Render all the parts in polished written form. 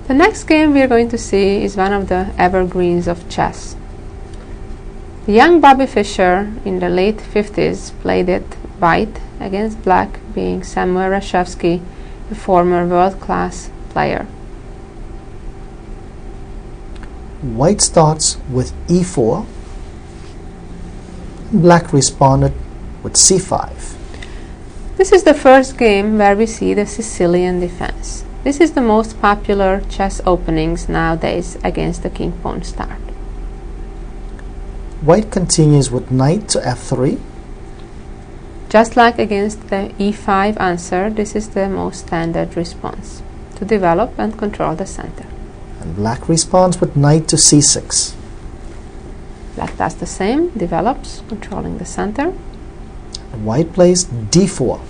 The next game we are going to see is one of the evergreens of chess. The young Bobby Fischer in the late 50s played it white against black, being Samuel Reshevsky, a former world-class player. White starts with e4. Black responded with c5. This is the first game where we see the Sicilian defense. This is the most popular chess openings nowadays against the king-pawn start. White continues with knight to f3. Just like against the e5 answer, this is the most standard response to develop and control the center. And black responds with knight to c6. Black does the same, develops, controlling the center. And white plays d4.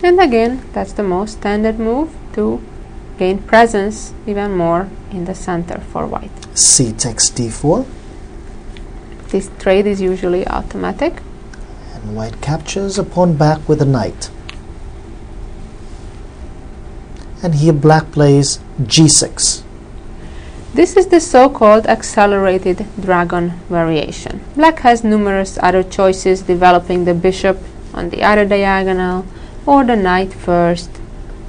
And again, that's the most standard move to gain presence even more in the center for white. C takes d4. This trade is usually automatic. And white captures a pawn back with a knight. And here black plays g6. This is the so-called accelerated dragon variation. Black has numerous other choices, developing the bishop on the other diagonal or the knight first,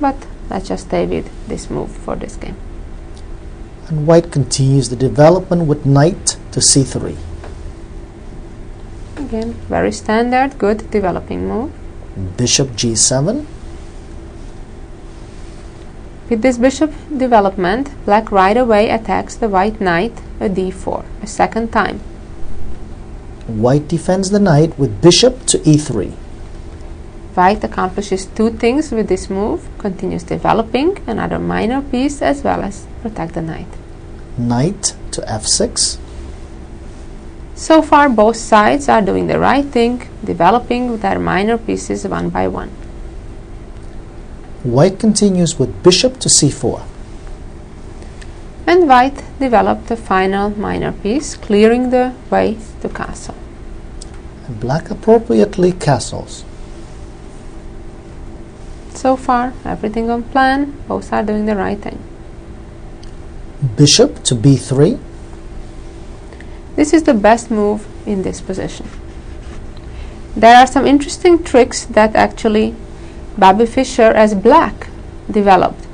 but let's just stay with this move for this game. And white continues the development with knight to c3. Again, very standard, good developing move. Bishop g7. With this bishop development, black right away attacks the white knight at d4, a second time. White defends the knight with bishop to e3. White accomplishes two things with this move, continues developing another minor piece as well as protect the knight. Knight to f6. So far both sides are doing the right thing, developing their minor pieces one by one. White continues with bishop to c4. And white developed the final minor piece, clearing the way to castle. And black appropriately castles. So far, everything on plan, both are doing the right thing. Bishop to b3. This is the best move in this position. There are some interesting tricks that actually Bobby Fischer as black developed.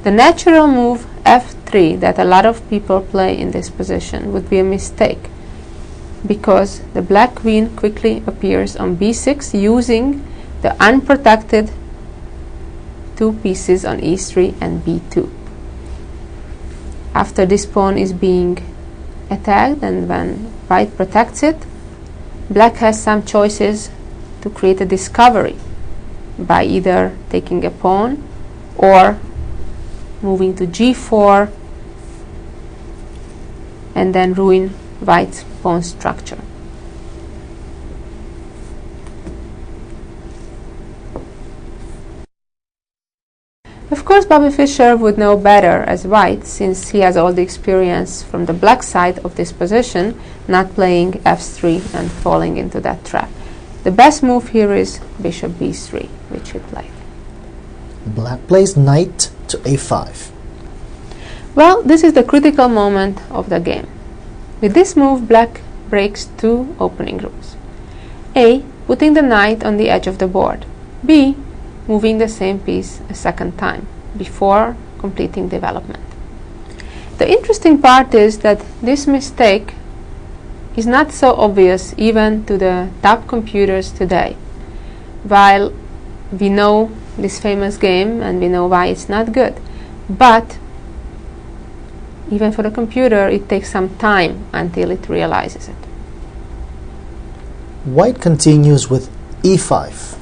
The natural move f3 that a lot of people play in this position would be a mistake, because the black queen quickly appears on b6 using the unprotected two pieces on e3 and b2. After this pawn is being attacked and when white protects it, black has some choices to create a discovery by either taking a pawn or moving to g4 and then ruin white's pawn structure. Of course, Bobby Fischer would know better as white, since he has all the experience from the black side of this position, not playing f3 and falling into that trap. The best move here is bishop b3, which he played. Black plays knight to a5. Well, this is the critical moment of the game. With this move, black breaks two opening rules. A. Putting the knight on the edge of the board. B. Moving the same piece a second time before completing development. The interesting part is that this mistake is not so obvious even to the top computers today. While we know this famous game and we know why it's not good, but even for the computer it takes some time until it realizes it. White continues with e5.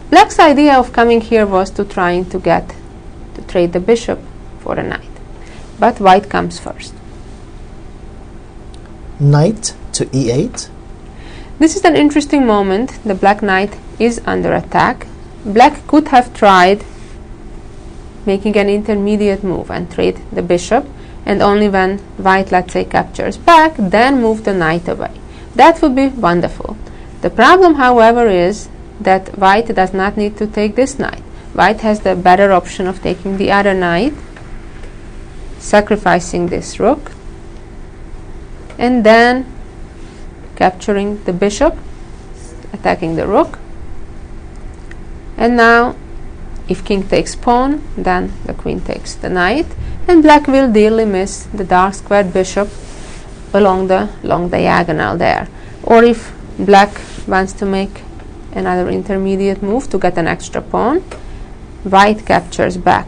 Black's idea of coming here was to trying to trade the bishop for the knight, but white comes first. Knight to e8. This is an interesting moment. The black knight is under attack. Black could have tried making an intermediate move and trade the bishop, and only when white, let's say, captures back, then move the knight away. That would be wonderful. The problem, however, is that white does not need to take this knight. White has the better option of taking the other knight sacrificing this rook, and then capturing the bishop, attacking the rook. And now if king takes pawn, then the queen takes the knight, and black will dearly miss the dark squared bishop along the long diagonal there. Or if black wants to make another intermediate move to get an extra pawn, white captures back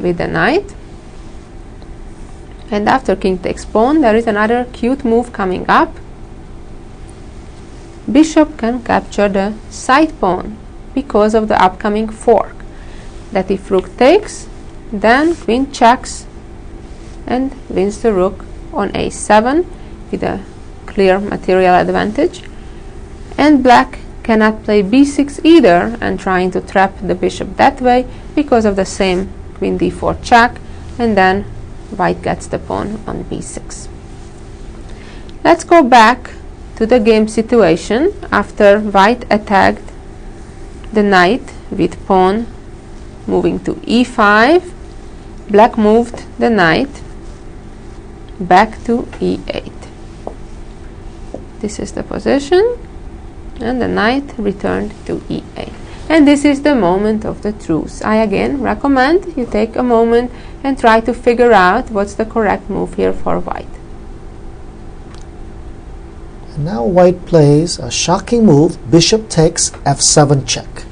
with the knight, and after king takes pawn there is another cute move coming up. Bishop can capture the side pawn because of the upcoming fork, that if rook takes, then queen checks and wins the rook on a7 with a clear material advantage, and black cannot play b6 either and trying to trap the bishop that way because of the same queen d4 check, and then white gets the pawn on b6. Let's go back to the game situation after white attacked the knight with pawn moving to e5. Black moved the knight back to e8. This is the position, and the knight returned to e8. And this is the moment of the truth. I again recommend you take a moment and try to figure out what's the correct move here for white. And now white plays a shocking move, bishop takes f7 check.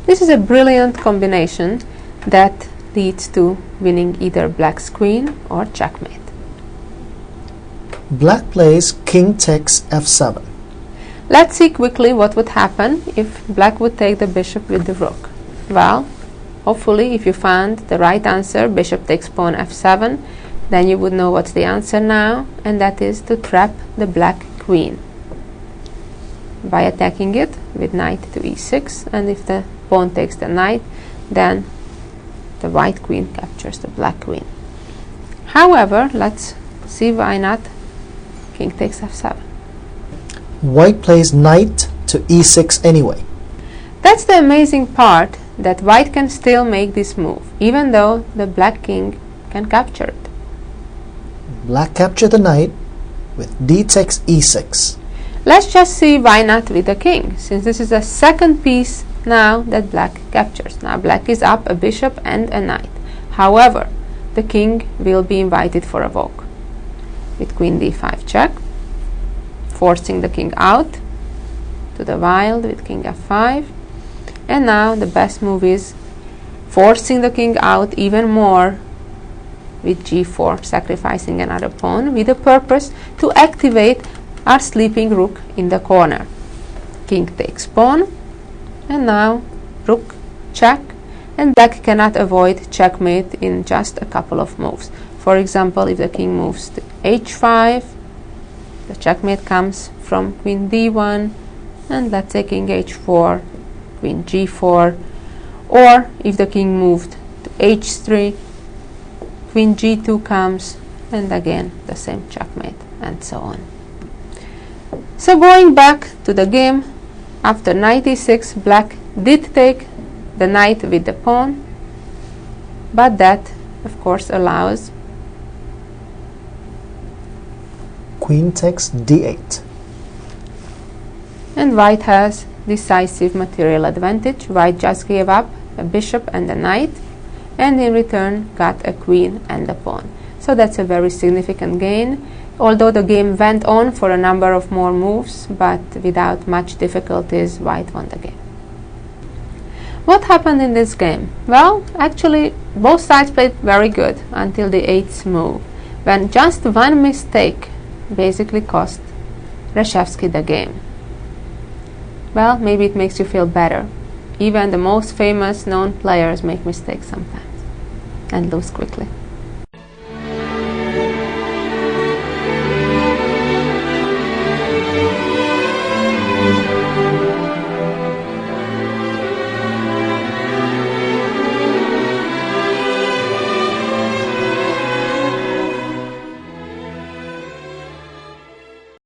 This is a brilliant combination that leads to winning either black's queen or checkmate. Black plays king takes f7. Let's see quickly what would happen if black would take the bishop with the rook. Well, hopefully if you found the right answer, bishop takes pawn f7, then you would know what's the answer now, and that is to trap the black queen by attacking it with knight to e6, and if the pawn takes the knight, then the white queen captures the black queen. However, let's see why not king takes f7. White plays knight to e6 anyway. That's the amazing part, that white can still make this move, even though the black king can capture it. Black captured the knight with d takes e6. Let's just see why not with the king, since this is the second piece now that black captures. Now black is up a bishop and a knight. However, the king will be invited for a walk with queen d5 check, forcing the king out to the wild with king f5. And now the best move is forcing the king out even more with g4, sacrificing another pawn with the purpose to activate our sleeping rook in the corner. King takes pawn, and now rook check, and black cannot avoid checkmate in just a couple of moves. For example, if the king moves to h5, the checkmate comes from queen d1, and let's say king h4, queen g4, or if the king moved to h3, queen g2 comes, and again the same checkmate, and so on. So going back to the game, after knight e6, black did take the knight with the pawn, but that of course allows Queen takes d8. And white has decisive material advantage. White just gave up a bishop and a knight, and in return got a queen and a pawn. So that's a very significant gain, although the game went on for a number of more moves, but without much difficulties, white won the game. What happened in this game? Well, actually both sides played very good until the 8th move, when just one mistake basically cost Reshevsky the game. Well, maybe it makes you feel better. Even the most famous known players make mistakes sometimes and lose quickly.